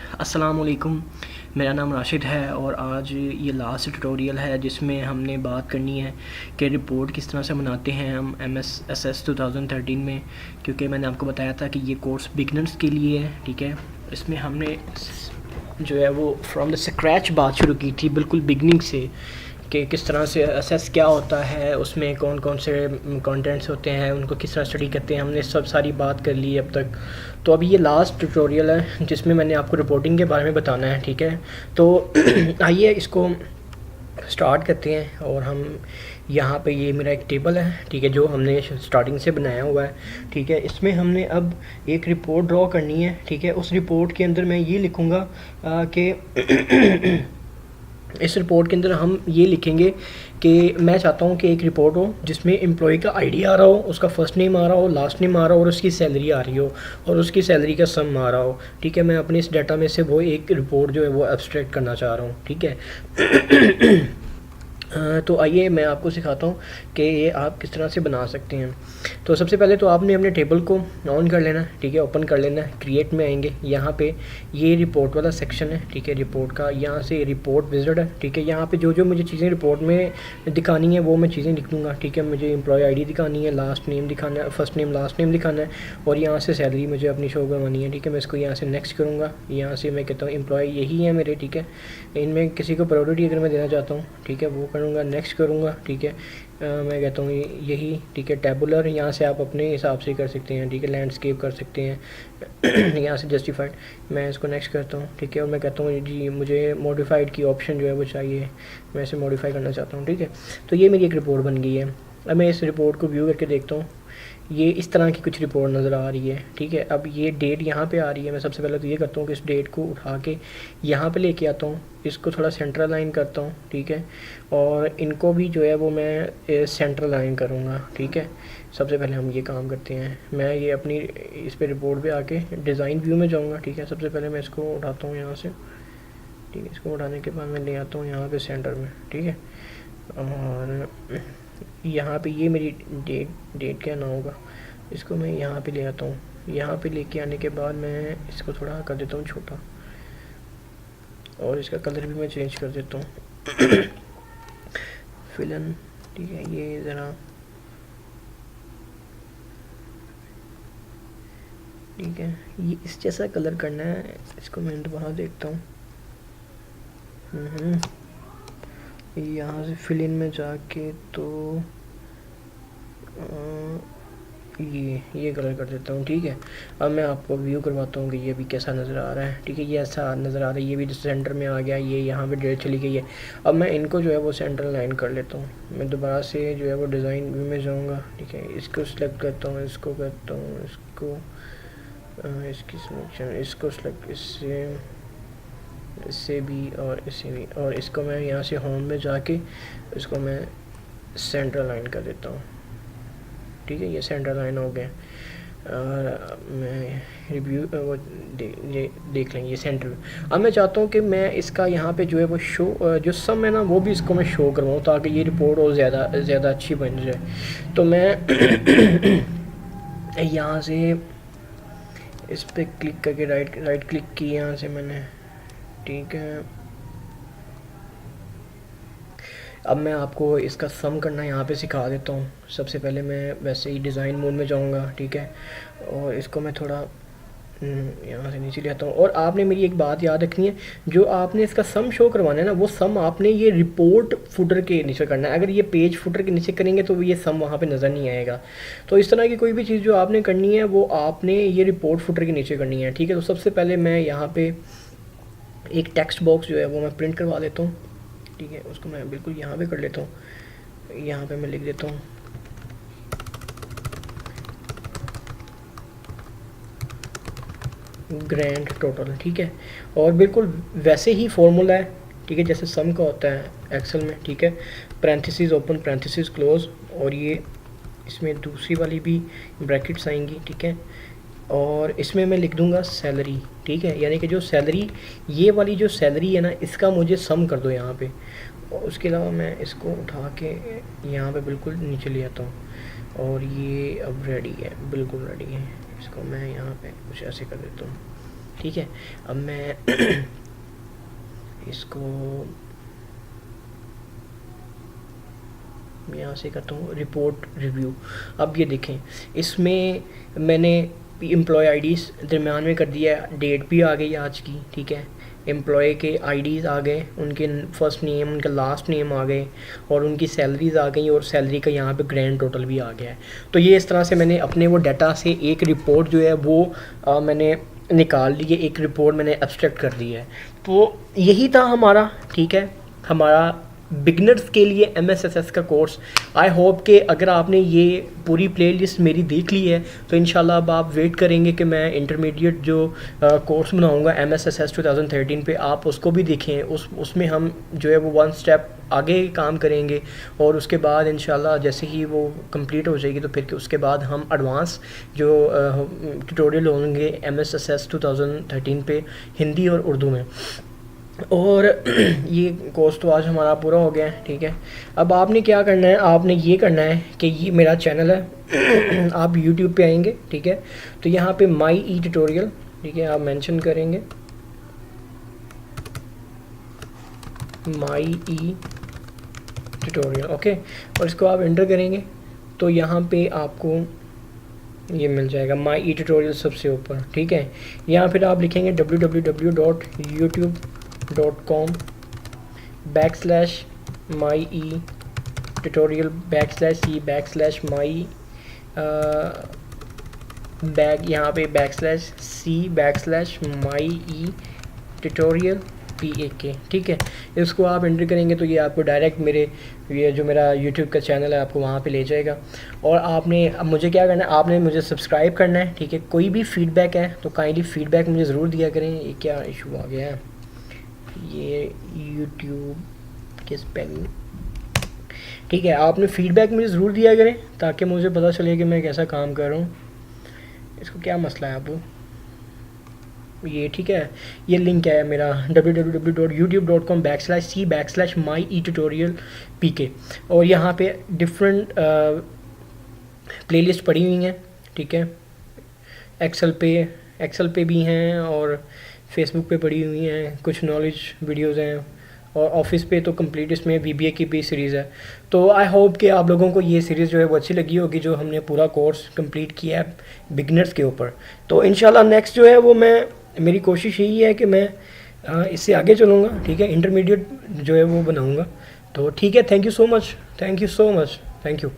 अस्सलाम वालेकुम। मेरा नाम राशिद है और आज ये लास्ट ट्यूटोरियल है जिसमें हमने बात करनी है कि रिपोर्ट किस तरह से बनाते हैं हम MSSS 2013 में, क्योंकि मैंने आपको बताया था कि ये कोर्स बिगनर्स के लिए है। ठीक है, इसमें हमने जो है वो फ्रॉम द स्क्रैच बात शुरू की थी, बिल्कुल बिगनिंग से, कि किस तरह से असेस क्या होता है, उसमें कौन कौन से कंटेंट्स होते हैं, उनको किस तरह स्टडी करते हैं। हमने सब सारी बात कर ली अब तक। तो अभी ये लास्ट ट्यूटोरियल है जिसमें मैंने आपको रिपोर्टिंग के बारे में बताना है। ठीक है, तो आइए इसको स्टार्ट करते हैं। और हम यहाँ पे ये मेरा एक टेबल है, ठीक है, जो हमने स्टार्टिंग से बनाया हुआ है। ठीक है, इसमें हमने अब एक रिपोर्ट ड्रॉ करनी है। ठीक है, उस रिपोर्ट के अंदर मैं ये लिखूँगा कि इस रिपोर्ट के अंदर हम ये लिखेंगे कि मैं चाहता हूँ कि एक रिपोर्ट हो जिसमें एम्प्लॉय का आईडी आ रहा हो, उसका फ़र्स्ट नेम आ रहा हो, लास्ट नेम आ रहा हो और उसकी सैलरी आ रही हो और उसकी सैलरी का सम आ रहा हो। ठीक है, मैं अपने इस डाटा में से वो एक रिपोर्ट जो है वो एब्स्ट्रैक्ट करना चाह रहा हूँ। ठीक है। तो आइए मैं आपको सिखाता हूँ कि ये आप किस तरह से बना सकते हैं। तो सबसे पहले तो आपने अपने टेबल को ऑन कर लेना है। ठीक है, ओपन कर लेना है। क्रिएट में आएंगे, यहाँ पे ये रिपोर्ट वाला सेक्शन है। ठीक है, रिपोर्ट का यहाँ से रिपोर्ट विजिट है। ठीक है, यहाँ पे जो जो मुझे चीज़ें रिपोर्ट में दिखानी है वो मैं चीज़ें लिख दूँगा। ठीक है, मुझे एम्प्लॉय आईडी दिखानी है, लास्ट नेम दिखाना है, फर्स्ट नेम लास्ट नेम दिखाना है और यहाँ से सैलरी मुझे अपनी शो करवानी है। ठीक है, मैं इसको यहाँ से नेक्स्ट करूँगा। यहाँ से मैं कहता हूँ एम्प्लॉय यही है मेरे। ठीक है, इनमें किसी को प्रायोरिटी अगर मैं देना चाहता हूँ, ठीक है, वो करूँगा, नेक्स्ट करूँगा। ठीक है, मैं कहता हूँ यही। ठीक है, टेबुलर यहाँ से आप अपने हिसाब से कर सकते हैं। ठीक है, लैंडस्केप कर सकते हैं। यहाँ से जस्टिफाइड, मैं इसको नेक्स्ट करता हूँ। ठीक है, और मैं कहता हूँ जी मुझे मॉडिफाइड की ऑप्शन जो है वो चाहिए, मैं इसे मॉडिफाई करना चाहता हूँ। ठीक है, तो ये मेरी एक रिपोर्ट बन गई है। अब मैं इस रिपोर्ट को व्यू करके देखता हूँ, ये इस तरह की कुछ रिपोर्ट नज़र आ रही है। ठीक है, अब ये डेट यहाँ पे आ रही है। मैं सबसे पहले तो ये करता हूँ कि इस डेट को उठा के यहाँ पे लेके आता हूँ, इसको थोड़ा सेंट्रल लाइन करता हूँ। ठीक है, और इनको भी जो है वो मैं सेंट्रल लाइन करूँगा। ठीक है, सबसे पहले हम ये काम करते हैं। मैं ये अपनी इस पर रिपोर्ट पे आके डिज़ाइन व्यू में जाऊँगा। ठीक है, सबसे पहले मैं इसको उठाता हूँ यहाँ से। ठीक है, इसको उठाने के बाद मैं ले आता हूँ यहाँ पे सेंटर में। ठीक है, और यहाँ पे ये मेरी डेट क्या ना होगा, इसको मैं यहाँ पे ले आता हूँ। यहाँ पे लेके आने के बाद मैं इसको थोड़ा कर देता हूँ छोटा और इसका कलर भी मैं चेंज कर देता हूँ। फिलन। ठीक है, ये ज़रा, ठीक है, ये इस जैसा कलर करना है। इसको मैं दोबारा देखता हूँ। यहाँ से फिल इन में जाके तो ये कलर कर देता हूँ। ठीक है, अब मैं आपको व्यू करवाता हूँ कि ये भी कैसा नज़र आ रहा है। ठीक है, ये ऐसा नज़र आ रहा है, ये भी सेंटर में आ गया, ये यहाँ पे डेट चली गई है। अब मैं इनको जो है वो सेंटर लाइन कर लेता हूँ। मैं दोबारा से जो है वो डिज़ाइन व्यू में जाऊँगा। ठीक है, इसको सिलेक्ट करता हूँ, इसको करता हूँ, इसको इसकी सिलेक्शन, इसको सिलेक्ट, इससे भी और इससे भी, और इसको मैं यहाँ से होम में जाके इसको मैं सेंटर लाइन कर देता हूँ। ठीक है, ये सेंटर लाइन हो गया। और मैं रिव्यू वो देख लेंगे ये सेंटर। अब मैं चाहता हूँ कि मैं इसका यहाँ पे जो है वो शो जो सम है ना वो भी इसको मैं शो करवाऊँ ताकि ये रिपोर्ट और ज़्यादा अच्छी बन जाए। तो मैं यहाँ से इस पर क्लिक करके राइट क्लिक की यहाँ से मैंने। ठीक है, अब मैं आपको इसका सम करना यहाँ पे सिखा देता हूँ। सबसे पहले मैं वैसे ही डिज़ाइन मोड में जाऊँगा। ठीक है, और इसको मैं थोड़ा यहाँ से नीचे ले आता हूँ। और आपने मेरी एक बात याद रखनी है, जो आपने इसका सम शो करवाना है ना, वो सम आपने ये रिपोर्ट फुटर के नीचे करना है। अगर ये पेज फुटर के नीचे करेंगे तो ये सम वहाँ पे नज़र नहीं आएगा। तो इस तरह की कोई भी चीज़ जो आपने करनी है वो आपने ये रिपोर्ट फुटर के नीचे करनी है। ठीक है, तो सबसे पहले मैं यहाँ पर एक टेक्स्ट बॉक्स जो है वो मैं प्रिंट करवा लेता हूँ। ठीक है, उसको मैं बिल्कुल यहाँ पे कर लेता हूँ। यहाँ पे मैं लिख देता हूँ ग्रैंड टोटल। ठीक है, और बिल्कुल वैसे ही फॉर्मूला है। ठीक है, जैसे सम का होता है एक्सेल में। ठीक है, पैरेंथेसिस ओपन, पैरेंथेसिस क्लोज, और ये इसमें दूसरी वाली भी ब्रैकेट्स आएंगी। ठीक है, और इसमें मैं लिख दूंगा सैलरी। ठीक है, यानी कि जो सैलरी, ये वाली जो सैलरी है ना, इसका मुझे सम कर दो यहाँ पे। और उसके अलावा मैं इसको उठा के यहाँ पे बिल्कुल नीचे ले आता हूँ और ये अब रेडी है, बिल्कुल रेडी है। इसको मैं यहाँ पे कुछ ऐसे कर देता हूँ। ठीक है। अब मैं इसको यहाँ से करता हूँ रिपोर्ट रिव्यू। अब ये देखें, इसमें मैंने एम्प्लॉय आईडीज़ दरमियान में कर दिया है, डेट भी आ गई आज की, ठीक है। एम्प्लॉय के आईडीज़ आ गए, उनके फर्स्ट नेम, उनका लास्ट नेम आ गए, और उनकी सैलरीज आ गई, और सैलरी का यहाँ पे ग्रैंड टोटल भी आ गया है। तो ये इस तरह से मैंने अपने वो डाटा से एक रिपोर्ट जो है वो मैंने निकाल ली है, एक रिपोर्ट मैंने एब्स्ट्रैक्ट कर दी है। तो यही था हमारा, ठीक है, हमारा बिगनर्स के लिए MSSS का कोर्स। आई होप कि अगर आपने ये पूरी प्लेलिस्ट मेरी देख ली है तो इंशाल्लाह अब आप वेट करेंगे कि मैं इंटरमीडिएट जो कोर्स बनाऊंगा MSSS 2013 पे, आप उसको भी देखें। उसमें हम जो है वो वन स्टेप आगे काम करेंगे, और उसके बाद इंशाल्लाह जैसे ही वो कंप्लीट हो जाएगी तो फिर उसके बाद हम एडवांस जो ट्यूटोरियल होंगे MSSS 2013 पे हिंदी और उर्दू में। और ये कोर्स तो आज हमारा पूरा हो गया है, ठीक है। अब आपने क्या करना है, आपने ये करना है कि ये मेरा चैनल है आप YouTube पे आएंगे, ठीक है। तो यहाँ पे माई ई ट्यूटोरियल, ठीक है, आप मेंशन करेंगे माई ई ट्यूटोरियल, ओके, और इसको आप एंटर करेंगे तो यहाँ पे आपको ये मिल जाएगा माई ई ट्यूटोरियल सबसे ऊपर, ठीक है। यहाँ फिर आप लिखेंगे www.youtube.com/my tutorial/my बैक यहाँ पे /c/my tutorial PAK, ठीक है। इसको आप एंटर करेंगे तो ये आपको डायरेक्ट मेरे ये जो मेरा YouTube का चैनल है आपको वहाँ पे ले जाएगा। और आपने अब मुझे क्या करना है, आपने मुझे सब्सक्राइब करना है, ठीक है। कोई भी फीडबैक है तो काइंडली फीडबैक मुझे ज़रूर दिया करें। ये क्या इशू आ गया है, ये YouTube के स्पेलिंग, ठीक है। आपने फीडबैक मुझे ज़रूर दिया करें ताकि मुझे पता चले कि मैं कैसा काम कर रहा हूँ। इसको क्या मसला है अब ये, ठीक है। ये लिंक है मेरा www.youtube.com/c/my e-tutorial PK, और यहाँ पे डिफरेंट प्लेलिस्ट पड़ी हुई हैं, ठीक है। एक्सेल पे भी हैं, और फेसबुक पे पड़ी हुई हैं, कुछ नॉलेज वीडियोज़ हैं, और ऑफिस पे तो कंप्लीट इसमें VBA की भी सीरीज़ है। तो आई होप कि आप लोगों को ये सीरीज़ जो है वो अच्छी लगी होगी, जो हमने पूरा कोर्स कंप्लीट किया है बिगनर्स के ऊपर। तो इंशाल्लाह नेक्स्ट जो है वो मेरी कोशिश यही है कि मैं इससे आगे चलूँगा, ठीक है, इंटरमीडिएट जो है वो बनाऊँगा। तो ठीक है, thank you so much, thank you.